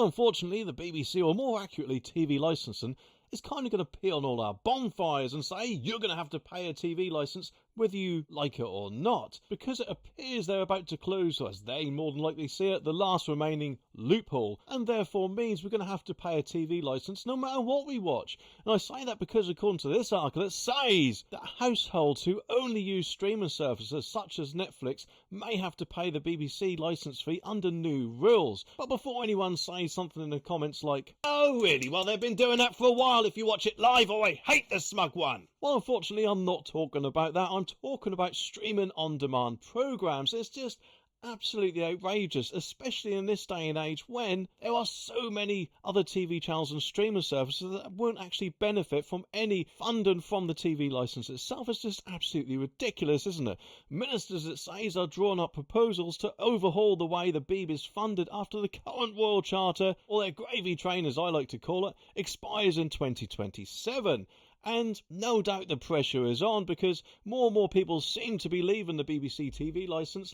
Well, unfortunately, the BBC, or more accurately TV licensing, is kind of going to pee on all our bonfires and say you're going to have to pay a TV licence whether you like it or not, because it appears they're about to close, as they more than likely see it, the last remaining loophole, and therefore means we're going to have to pay a TV licence no matter what we watch. And I say that because according to this article it says that households who only use streaming services such as Netflix may have to pay the BBC licence fee under new rules. But before anyone says something in the comments like, "Oh really, well they've been doing that for a while if you watch it live," or "I hate the Smug one." Well, unfortunately, I'm not talking about that. I'm talking about streaming on-demand programmes. It's just absolutely outrageous, especially in this day and age when there are so many other TV channels and streaming services that won't actually benefit from any funding from the TV licence itself. It's just absolutely ridiculous, isn't it? Ministers, it says, are drawing up proposals to overhaul the way the BEEEEER is funded after the current Royal Charter, or their gravy train as I like to call it, expires in 2027. And no doubt the pressure is on because more and more people seem to be leaving the BBC TV licence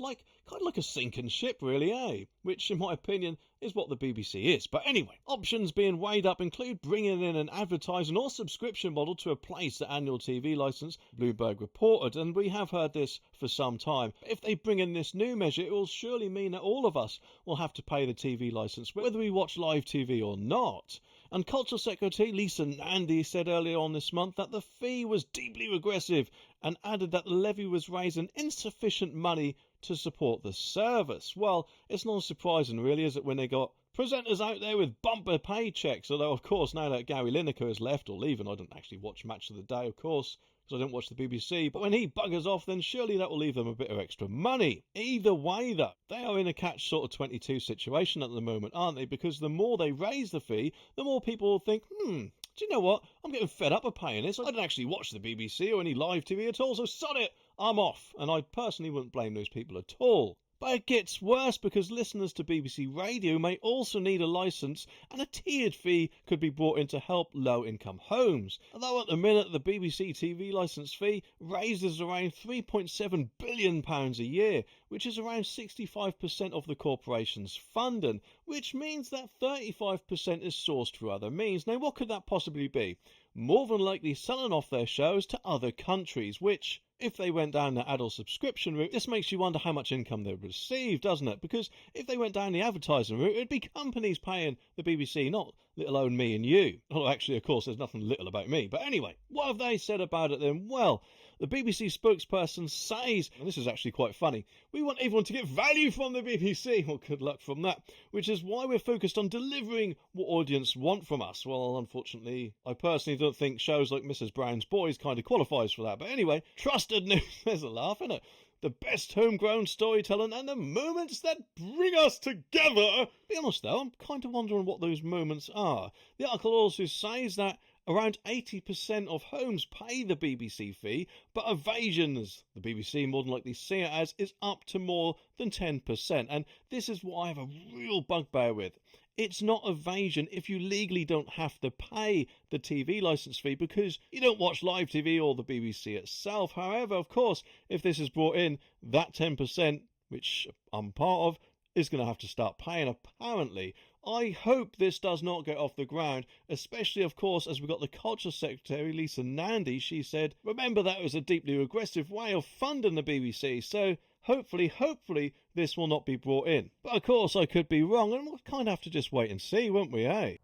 kind of like a sinking ship, really, eh? Which, in my opinion, is what the BBC is. But anyway, options being weighed up include bringing in an advertising or subscription model to replace the annual TV licence, Bloomberg reported, and we have heard this for some time. But if they bring in this new measure, it will surely mean that all of us will have to pay the TV licence, whether we watch live TV or not. And Culture Secretary Lisa Nandy said earlier on this month that the fee was deeply regressive and added that the levy was raising insufficient money to support the service. Well, it's not surprising really, is it, when they got presenters out there with bumper paychecks, although of course now that Gary Lineker has left or leaving, I don't actually watch Match of the Day, of course, because I don't watch the BBC, but when he buggers off then surely that will leave them a bit of extra money. Either way though, they are in a catch sort of 22 situation at the moment, aren't they? Because the more they raise the fee, the more people will think, do you know what? I'm getting fed up of paying this. I don't actually watch the BBC or any live TV at all, so sod it, I'm off. And I personally wouldn't blame those people at all. But it gets worse because listeners to BBC Radio may also need a licence, and a tiered fee could be brought in to help low-income homes. Although at the minute the BBC TV licence fee raises around £3.7 billion a year, which is around 65% of the corporation's funding, which means that 35% is sourced through other means. Now what could that possibly be? More than likely selling off their shows to other countries, which, if they went down the adult subscription route, this makes you wonder how much income they would receive, doesn't it? Because if they went down the advertising route, it'd be companies paying the BBC, not let alone me and you. Although actually, of course, there's nothing little about me. But anyway, what have they said about it then? Well, the BBC spokesperson says, and this is actually quite funny, "We want everyone to get value from the BBC." Well, good luck from that. Which is why we're focused on delivering what audience want from us. Well, unfortunately, I personally don't think shows like Mrs. Brown's Boys kind of qualifies for that. But anyway, trusted news. There's a laugh, isn't it? The best homegrown storytelling and the moments that bring us together. Be honest though, I'm kind of wondering what those moments are. The article also says that around 80% of homes pay the BBC fee, but evasions, the BBC more than likely see it as, is up to more than 10%. And this is what I have a real bugbear with. It's not evasion if you legally don't have to pay the TV licence fee because you don't watch live TV or the BBC itself. However, of course, if this is brought in, that 10%, which I'm part of, is going to have to start paying, apparently. I hope this does not get off the ground, especially, of course, as we got the Culture Secretary, Lisa Nandy. She said, remember that was a deeply regressive way of funding the BBC, so hopefully, this will not be brought in. But of course, I could be wrong, and we'll kind of have to just wait and see, won't we, eh?